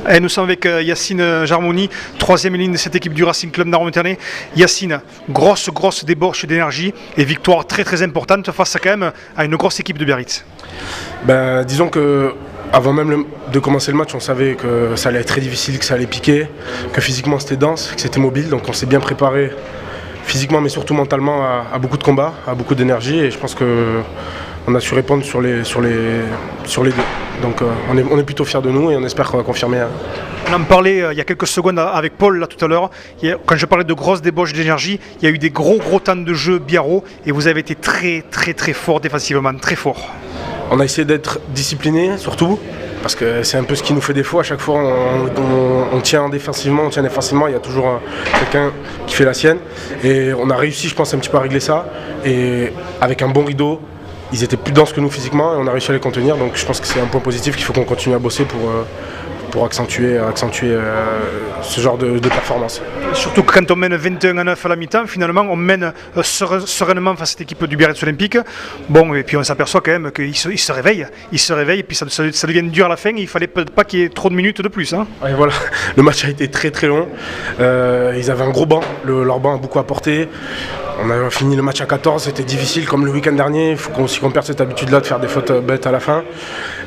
Et nous sommes avec Yacine Jarmouni, troisième ligne de cette équipe du Racing Club Narmontanais. Yacine, grosse débauche d'énergie et victoire très importante face à, quand même, à une grosse équipe de Biarritz. Disons que avant même de commencer le match, on savait que ça allait être très difficile, que ça allait piquer, que physiquement c'était dense, que c'était mobile, donc on s'est bien préparé physiquement mais surtout mentalement à beaucoup de combats, à beaucoup d'énergie, et je pense qu'on a su répondre sur les deux. Donc on est plutôt fiers de nous et on espère qu'on va confirmer. On en parlait il y a quelques secondes avec Paul là tout à l'heure. Quand je parlais de grosses débauches d'énergie, il y a eu des gros temps de jeu biarro et vous avez été très fort défensivement, très fort. On a essayé d'être discipliné surtout, parce que c'est un peu ce qui nous fait défaut. À chaque fois on tient défensivement, il y a toujours quelqu'un qui fait la sienne. Et on a réussi, je pense, un petit peu à régler ça. Et avec un bon rideau, ils étaient plus denses que nous physiquement et on a réussi à les contenir. Donc je pense que c'est un point positif qu'il faut qu'on continue à bosser pour accentuer ce genre de performance. Surtout que quand on mène 21-9 à la mi-temps, finalement on mène sereinement face à cette équipe du Biarritz Olympique. Bon, et puis on s'aperçoit quand même qu'ils se réveillent, et puis ça devient dur à la fin. Il fallait pas qu'il y ait trop de minutes de plus. Hein. Ouais, voilà. Le match a été très long. Ils avaient un gros banc, leur banc a beaucoup apporté. On a fini le match à 14, c'était difficile comme le week-end dernier. Il faut qu'on perde cette habitude-là de faire des fautes bêtes à la fin.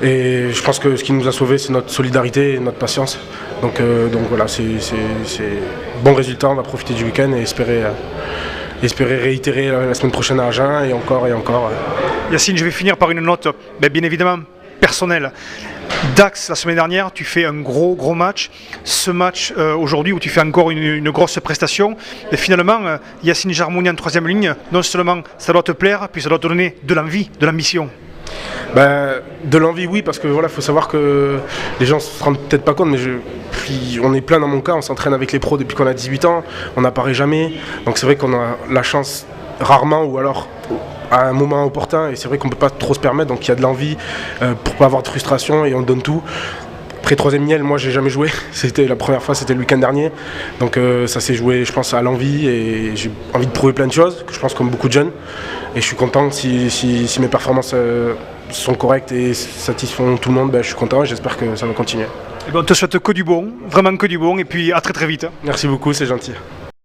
Et je pense que ce qui nous a sauvés, c'est notre solidarité et notre patience. Donc voilà, c'est bon résultat. On va profiter du week-end et espérer réitérer la semaine prochaine à Agen et encore. Yacine, je vais finir par une note, bien évidemment personnelle. Dax, la semaine dernière, tu fais un gros match. Ce match aujourd'hui où tu fais encore une grosse prestation. Et finalement, Yacine Jarmouni en troisième ligne, non seulement ça doit te plaire, puis ça doit te donner de l'envie, de l'ambition. De l'envie, oui, parce que voilà, faut savoir que les gens se rendent peut-être pas compte, mais on est plein dans mon cas, on s'entraîne avec les pros depuis qu'on a 18 ans, on n'apparaît jamais. Donc c'est vrai qu'on a la chance rarement ou alors à un moment opportun, et c'est vrai qu'on ne peut pas trop se permettre, donc il y a de l'envie pour pas avoir de frustration et on donne tout. Après troisième miel, moi j'ai jamais joué, c'était la première fois, c'était le week-end dernier, donc ça s'est joué je pense à l'envie et j'ai envie de prouver plein de choses, que je pense comme beaucoup de jeunes, et je suis content si mes performances sont correctes et satisfont tout le monde, je suis content et j'espère que ça va continuer. On te souhaite que du bon, vraiment que du bon, et puis à très vite. Merci beaucoup, c'est gentil.